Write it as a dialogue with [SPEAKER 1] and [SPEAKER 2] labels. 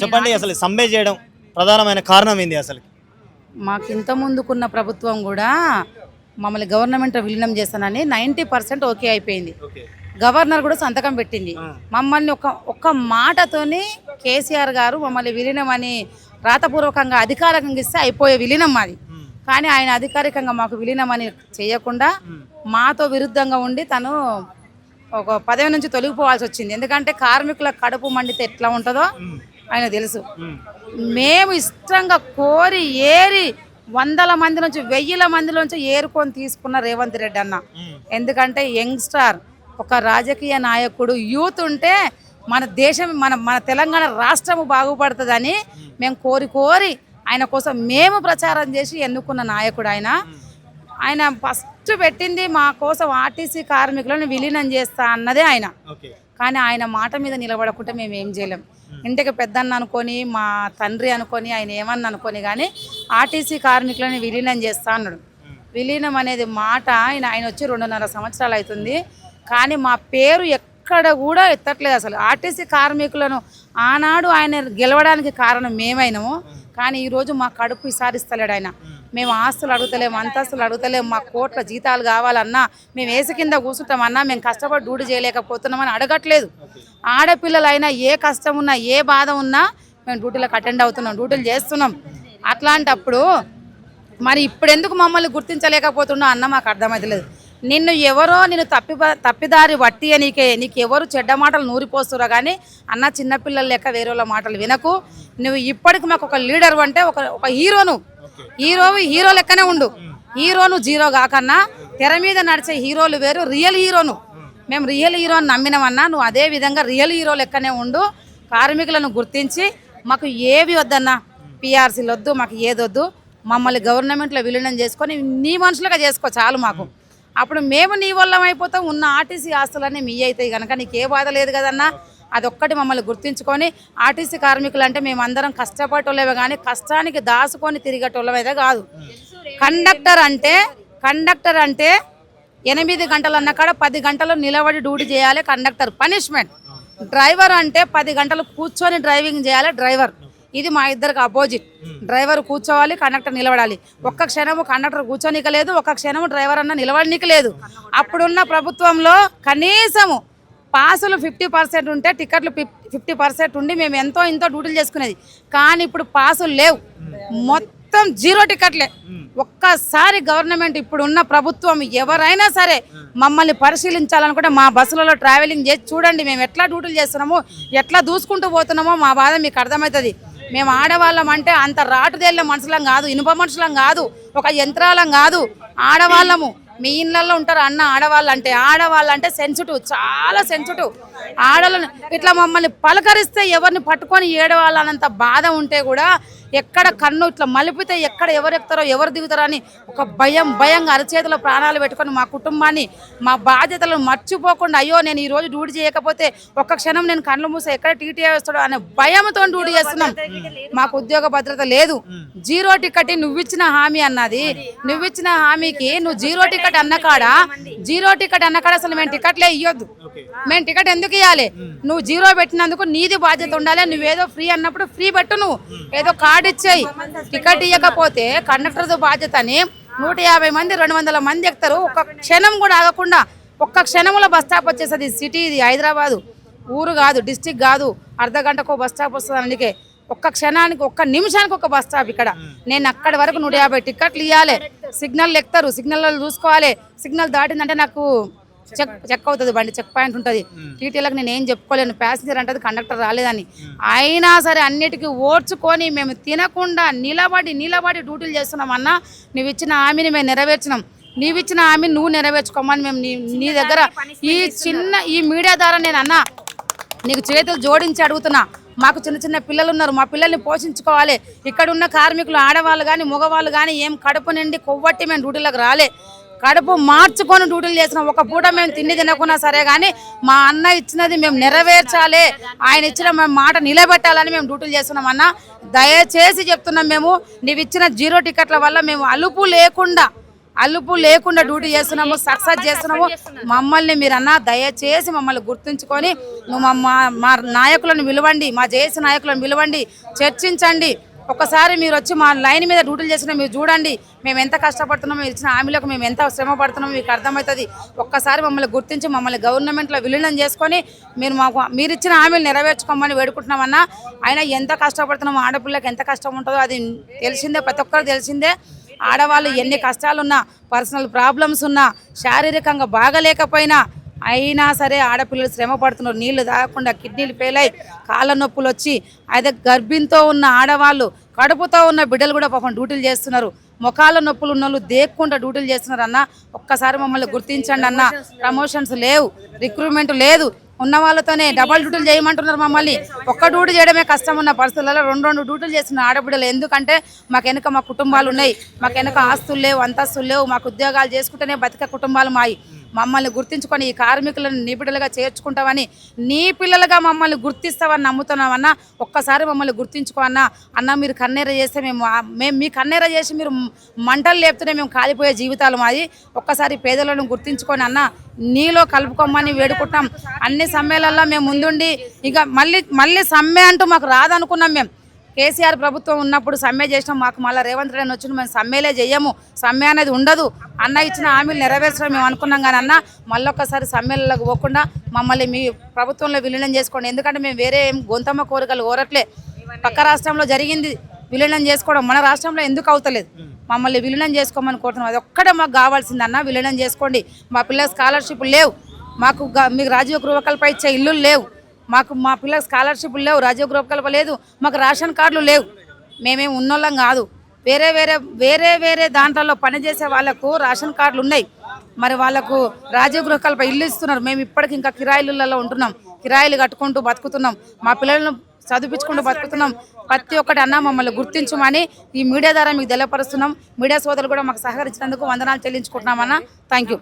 [SPEAKER 1] చెప్పండి అసలు సమ్మె చేయడం ప్రధానమైన కారణం ఏంది అసలు?
[SPEAKER 2] మాకు ఇంత ముందుకున్న ప్రభుత్వం కూడా మమ్మల్ని గవర్నమెంట్ విలీనం చేస్తానని 90% ఓకే అయిపోయింది. గవర్నర్ కూడా సంతకం పెట్టింది. మమ్మల్ని ఒక్క మాటతోని కేసీఆర్ గారు మమ్మల్ని విలీనం అని రాతపూర్వకంగా అధికారికంగా ఇస్తే అయిపోయే విలీనం మాది. కానీ ఆయన అధికారికంగా మాకు విలీనం అని చేయకుండా మాతో విరుద్ధంగా ఉండి తను ఒక పదవి నుంచి తొలగిపోవాల్సి వచ్చింది. ఎందుకంటే కార్మికుల కడుపు మండితే ఎట్లా ఉంటుందో ఆయన తెలుసు. మేము ఇష్టంగా కోరి ఏరి వందల మంది నుంచి 1000 మంది నుంచి ఏరుకొని తీసుకున్న రేవంత్ రెడ్డి అన్న. ఎందుకంటే యంగ్స్టార్, ఒక రాజకీయ నాయకుడు, యూత్ ఉంటే మన దేశం మన తెలంగాణ రాష్ట్రము బాగుపడుతుందని మేము కోరి ఆయన కోసం మేము ప్రచారం చేసి ఎన్నుకున్న నాయకుడు ఆయన. ఆయన ఫస్ట్ పెట్టింది మా కోసం ఆర్టీసీ కార్మికులను విలీనం చేస్తా అన్నదే ఆయన. కానీ ఆయన మాట మీద నిలబడకుంటే మేము ఏం చేయలేం. ఇంటికి పెద్దన్న అనుకొని మా తండ్రి అనుకొని ఆయన ఏమన్నా అనుకొని కానీ ఆర్టీసీ కార్మికులను విలీనం చేస్తా అన్నాడు. విలీనం అనేది మాట ఆయన వచ్చి 2.5 సంవత్సరాలు అవుతుంది. కానీ మా పేరు ఎక్కడ కూడా ఎత్తట్లేదు. అసలు ఆర్టీసీ కార్మికులను ఆనాడు ఆయన గెలవడానికి కారణం మేమైనాము. కానీ ఈరోజు మా కడుపు విసారిస్తలేడు ఆయన. మేము ఆస్తులు అడుగుతలేము, అంతస్తులు అడుగుతలేము, మా కోట్ల జీతాలు కావాలన్నా, మేము ఏసు కింద కూర్చుంటామన్నా, మేము కష్టపడి డ్యూటీ చేయలేకపోతున్నామని అడగట్లేదు. ఆడపిల్లలైనా ఏ కష్టం ఉన్నా ఏ బాధ ఉన్నా మేము డ్యూటీలకు అటెండ్ అవుతున్నాం, డ్యూటీలు చేస్తున్నాం. అట్లాంటప్పుడు మరి ఇప్పుడు ఎందుకు మమ్మల్ని గుర్తించలేకపోతున్నా అన్న మాకు అర్థమవుతలేదు. నిన్ను ఎవరో నిన్ను తప్పిదారి వట్టి నీకు ఎవరు చెడ్డ మాటలు నూరిపోస్తురా కానీ అన్న చిన్నపిల్లల లెక్క వేరే వాళ్ళ మాటలు వినకు. నువ్వు ఇప్పటికి మాకు ఒక లీడర్ అంటే ఒక హీరో లెక్కనే ఉండు. హీరోను జీరో కాకన్నా తెర మీద నడిచే హీరోలు వేరు, రియల్ హీరోను. మేము రియల్ హీరోని నమ్మినామన్నా, నువ్వు అదే విధంగా రియల్ హీరో లెక్కనే ఉండు. కార్మికులను గుర్తించి మాకు ఏవి వద్దన్నా, పిఆర్సీలు వద్దు, మాకు ఏదొద్దు, మమ్మల్ని గవర్నమెంట్లో విలీనం చేసుకొని నీ మనుషులుగా చేసుకో చాలు మాకు. అప్పుడు మేము నీ వల్ల అయిపోతాం. ఉన్న ఆర్టీసీ ఆస్తులన్నీ మీ అవుతాయి కనుక నీకే బాధ లేదు కదన్నా. అదొక్కటి మమ్మల్ని గుర్తించుకొని ఆర్టీసీ కార్మికులు అంటే మేమందరం కష్టపడేటోళ్ళవే కానీ కష్టానికి దాచుకొని తిరిగేటోళ్ళమైతే కాదు. కండక్టర్ అంటే 8 గంటలు అన్న కాడ 10 గంటలు నిలబడి డ్యూటీ చేయాలి కండక్టర్, పనిష్మెంట్. డ్రైవర్ అంటే 10 గంటలు కూర్చొని డ్రైవింగ్ చేయాలి డ్రైవర్. ఇది మా ఇద్దరికి అపోజిట్. డ్రైవర్ కూర్చోవాలి, కండక్టర్ నిలబడాలి. ఒక్క క్షణము కండక్టర్ కూర్చోనీక లేదు, ఒక్క క్షణము డ్రైవర్ అన్న నిలబడనీక లేదు. అప్పుడున్న ప్రభుత్వంలో కనీసము పాసులు 50% ఉంటే టికెట్లు 50% ఉండి మేము ఎంతో డ్యూటీలు చేసుకునేది. కానీ ఇప్పుడు పాసులు లేవు, మొత్తం 0 టికెట్లే. ఒక్కసారి గవర్నమెంట్ ఇప్పుడున్న ప్రభుత్వం ఎవరైనా సరే మమ్మల్ని పరిశీలించాలనుకుంటే మా బస్సులలో ట్రావెలింగ్ చేసి చూడండి మేము ఎట్లా డ్యూటీలు చేస్తున్నామో, ఎట్లా దూసుకుంటూ పోతున్నామో మా బాధ మీకు అర్థమవుతుంది. మేము ఆడవాళ్ళం అంటే అంత రాటుదేళ్ళ మనుషులం కాదు, ఇనుప మనుషులం కాదు, ఒక యంత్రాలం కాదు, ఆడవాళ్ళము. మీ ఇళ్ళల్లో ఉంటారు అన్న ఆడవాళ్ళంటే సెన్సిటివ్, చాలా సెన్సిటివ్. ఆడవాళ్ళని ఇట్లా మమ్మల్ని పలకరిస్తే ఎవరిని పట్టుకొని ఏడవాళ్ళనంత బాధ ఉంటే కూడా ఎక్కడ కన్ను ఇట్లా మలిపితే ఎక్కడ ఎవరు ఎక్కుతారో ఎవరు దిగుతారో అని ఒక భయంగా అరచేతిలో ప్రాణాలు పెట్టుకొని మా కుటుంబాన్ని మా బాధ్యతలను మర్చిపోకుండా అయ్యో నేను ఈరోజు డ్యూటీ చేయకపోతే ఒక్క క్షణం నేను కళ్ళు మూసే ఎక్కడ టీటీఐ వస్తాడో అనే భయంతో డ్యూటీ చేస్తున్నాం. మాకు ఉద్యోగ భద్రత లేదు. 0 టికెట్ నువ్విచ్చిన హామీ అన్నది, నువ్విచ్చిన హామీకి నువ్వు 0 టికెట్ అన్నకాడ అసలు మేము టికెట్లే ఇవ్వద్దు. మేము టికెట్ ఎందుకు ఇవ్వాలి? నువ్వు 0 పెట్టినందుకు నీది బాధ్యత ఉండాలి. నువ్వేదో ఫ్రీ అన్నప్పుడు ఫ్రీ పెట్టు, నువ్వు ఏదో కార్డు ఇచ్చేయి. టికెట్ ఇవ్వకపోతే కండక్టర్ బాధ్యత అని 150 మంది 200 మంది ఎక్కుతారు. ఒక్క క్షణం కూడా ఆగకుండా ఒక్క క్షణంలో బస్ స్టాప్ వచ్చేస్తుంది. సిటీ ఇది హైదరాబాదు, ఊరు కాదు, డిస్టిక్ కాదు. అర్ధ గంటకు బస్ స్టాప్ వస్తుంది. అందుకే ఒక్క క్షణానికి ఒక్క నిమిషానికి ఒక బస్ స్టాప్. ఇక్కడ నేను అక్కడి వరకు 150 టికెట్లు ఇవ్వాలి. సిగ్నల్ ఎక్కుతారు, సిగ్నల్ చూసుకోవాలి. సిగ్నల్ దాటిందంటే నాకు చెక్ అవుతుంది, బండి చెక్ పాయింట్ ఉంటుంది. టీటీలకు నేను ఏం చెప్పుకోలేను, ప్యాసింజర్ అంటే కండక్టర్ రాలేదని. అయినా సరే అన్నిటికీ ఓడ్చుకొని మేము తినకుండా నిలబడి డ్యూటీలు చేస్తున్నామన్నా. నువ్వు ఇచ్చిన హామీని మేము నెరవేర్చినాం. నీవిచ్చిన హామీని నువ్వు నెరవేర్చుకోమని మేము నీ దగ్గర ఈ మీడియా ద్వారా నేను అన్నా నీకు చేతులు జోడించి అడుగుతున్నా. మాకు చిన్న పిల్లలు ఉన్నారు, మా పిల్లల్ని పోషించుకోవాలి. ఇక్కడ ఉన్న కార్మికులు ఆడవాళ్ళు కానీ మగవాళ్ళు కానీ ఏం కడుపు నిండి కొవ్వట్టి మేము డ్యూటీలకు రాలే. కడుపు మార్చుకొని డ్యూటీలు చేసినాం. ఒక పూట మేము తిండి తినకున్నా సరే కానీ మా అన్న ఇచ్చినది మేము నెరవేర్చాలి, ఆయన ఇచ్చిన మేము మాట నిలబెట్టాలని మేము డ్యూటీలు చేస్తున్నాం. అన్న దయచేసి చెప్తున్నాం, మేము నీవు ఇచ్చిన 0 టికెట్ల వల్ల మేము అలుపు లేకుండా అలుపు లేకుండా డ్యూటీ చేస్తున్నాము, సక్సెస్ చేస్తున్నాము. మమ్మల్ని మీరన్నా దయచేసి మమ్మల్ని గుర్తుంచుకొని నువ్వు మా నాయకులను పిలవండి, మా జేఏసీ నాయకులను పిలవండి, చర్చించండి. ఒక్కసారి మీరు వచ్చి మా లైన్ మీద డ్యూటీలు చేసినా మీరు చూడండి మేము ఎంత కష్టపడుతున్నామో, ఇచ్చిన హామీలకు మేము ఎంత శ్రమ పడుతున్నామో మీకు అర్థమవుతుంది. ఒక్కసారి మమ్మల్ని గుర్తించి మమ్మల్ని గవర్నమెంట్లో విలీనం చేసుకొని మీరు ఇచ్చిన హామీలు నెరవేర్చుకోమని వేడుకుంటున్నామన్నా. అయినా ఎంత కష్టపడుతున్నామో, ఆడపిల్లకి ఎంత కష్టం ఉంటుందో అది తెలిసిందే, ప్రతి ఒక్కరు తెలిసిందే. ఆడవాళ్ళు ఎన్ని కష్టాలున్నా, పర్సనల్ ప్రాబ్లమ్స్ ఉన్నా, శారీరకంగా బాగలేకపోయినా అయినా సరే ఆడపిల్లలు శ్రమ పడుతున్నారు. నీళ్లు తాగకుండా కిడ్నీలు ఫెయిల్ అయ్యి కాళ్ళ నొప్పులు వచ్చి అయితే గర్భిణితో ఉన్న ఆడవాళ్ళు, కడుపుతో ఉన్న బిడ్డలు కూడా పాపం డ్యూటీలు చేస్తున్నారు. ముఖాల నొప్పులు ఉన్న వాళ్ళు దేక్కుండా డ్యూటీలు చేస్తున్నారు. అన్న ఒక్కసారి మమ్మల్ని గుర్తించండి అన్న. ప్రమోషన్స్ లేవు, రిక్రూట్మెంట్ లేదు, ఉన్న వాళ్ళతోనే డబల్ డ్యూటీలు చేయమంటున్నారు మమ్మల్ని. ఒక్క డ్యూటీ చేయడమే కష్టం ఉన్న పరిస్థితులలో రెండు డ్యూటీలు చేస్తున్న ఆడబిడ్డలు. ఎందుకంటే మాకు వెనక మా కుటుంబాలు ఉన్నాయి, మాకు వెనక ఆస్తులు లేవు, అంతస్తులు లేవు, మాకు ఉద్యోగాలు చేసుకుంటేనే బతిక కుటుంబాలు మాయి. మమ్మల్ని గుర్తించుకొని ఈ కార్మికులను నీ బిడ్డలుగా చేర్చుకుంటామని, నీ పిల్లలుగా మమ్మల్ని గుర్తిస్తామని నమ్ముతున్నామన్నా. ఒక్కసారి మమ్మల్ని గుర్తించుకో అన్న. అన్న మీరు కన్నెర చేస్తే మేము మీ కన్నెర చేసి మీరు మంటలు లేపుతూనే మేము కాలిపోయే జీవితాలు మాది. ఒక్కసారి పేదలను గుర్తించుకొని అన్న నీలో కలుపుకోమని వేడుకుంటాం. అన్ని సమ్మెలలో మేము ముందుండి ఇక మళ్ళీ సమ్మె అంటూ మాకు రాదనుకున్నాం. మేము కేసీఆర్ ప్రభుత్వం ఉన్నప్పుడు సమ్మె చేసినాం, మాకు మళ్ళీ రేవంత్ రెడ్డి వచ్చిన మేము సమ్మెలే చెయ్యము, సమ్మె అనేది ఉండదు, అన్న ఇచ్చిన హామీలు నెరవేర్చడం మేము అనుకున్నాం. కానీ అన్న మళ్ళొక్కసారి సమ్మెలకు పోకుండా మమ్మల్ని మీ ప్రభుత్వంలో విలీనం చేసుకోండి. ఎందుకంటే మేము వేరే గొంతమ్మ కోరికలు కోరట్లే. పక్క రాష్ట్రంలో జరిగింది విలీనం చేసుకోవడం, మన రాష్ట్రంలో ఎందుకు అవుతలేదు? మమ్మల్ని విలీనం చేసుకోమని కోరుతున్నాం. అది ఒక్కడే మాకు కావాల్సిందన్న, విలీనం చేసుకోండి. మా పిల్లల స్కాలర్షిప్లు లేవు, మీకు రాజీవ్ గృహకల్ప ఇచ్చే ఇల్లు లేవు, మా పిల్లలకు స్కాలర్షిప్లు లేవు, రాజీవ్ గృహకల్ప లేదు, మాకు రేషన్ కార్డులు లేవు. మేమేం ఉన్నోళ్ళం కాదు. వేరే దాంట్లో పనిచేసే వాళ్ళకు రేషన్ కార్డులు ఉన్నాయి, మరి వాళ్ళకు రాజీవ్ గృహకల్ప ఇల్లు ఇస్తున్నారు. మేము ఇప్పటికి ఇంకా కిరాయిలలో ఉంటున్నాం, కిరాయిలు కట్టుకుంటూ బతుకుతున్నాం, మా పిల్లలను చదివించుకుంటూ బతుకుతున్నాం. ప్రతి ఒక్కటి అన్న మమ్మల్ని గుర్తించమని ఈ మీడియా ద్వారా మీకు తెలియపరుస్తున్నాం. మీడియా సోదరులు కూడా మాకు సహకరించినందుకు వందనాలు చెల్లించుకుంటున్నామన్నా. Thank you.